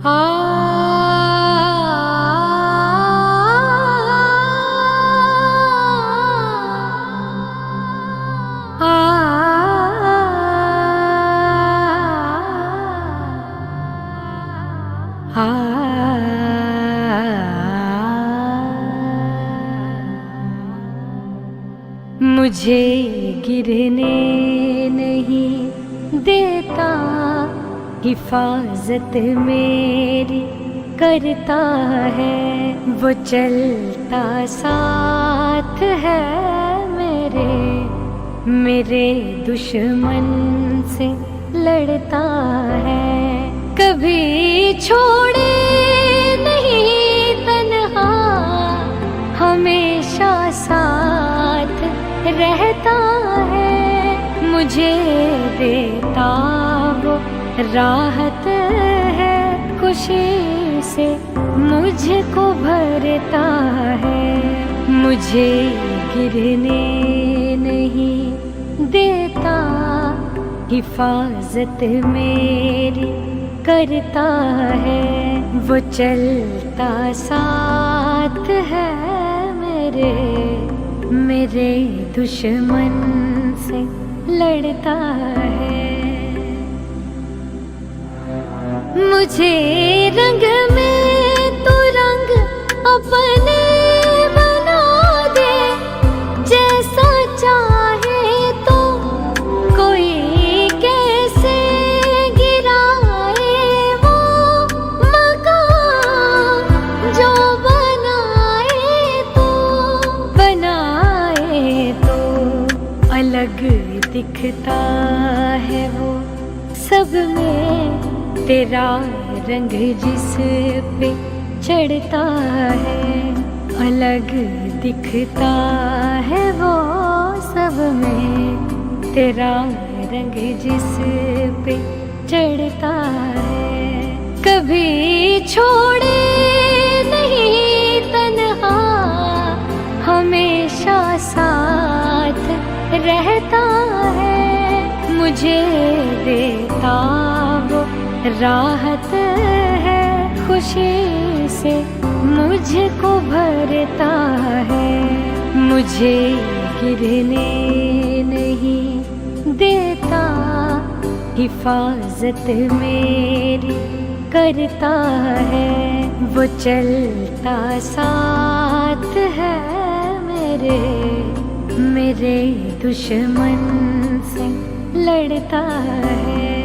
आ मुझे गिरने नहीं देता, हिफाजत मेरी करता है। वो चलता साथ है मेरे दुश्मन से लड़ता है। कभी छोड़े नहीं तन्हा, हमेशा साथ रहता है। मुझे देता वो राहत है, खुशी से मुझको भरता है। मुझे गिरने नहीं देता, हिफाजत मेरी करता है। वो चलता साथ है मेरे दुश्मन से लड़ता है। मुझे रंग में तू रंग अपने बना दे, जैसा चाहे तो कोई कैसे गिराए वो मकान। जो बनाए तो अलग दिखता है वो सब में। तेरा रंग जिस पे चढ़ता है, अलग दिखता है वो सब में। तेरा रंग जिस पे चढ़ता है, कभी छोड़े नहीं तन्हा, हमेशा साथ रहता है। मुझे देता वो राहत है, खुशी से मुझको भरता है। मुझे गिरने नहीं देता, हिफाजत मेरी करता है। वो चलता साथ है मेरे दुश्मन से लड़ता है।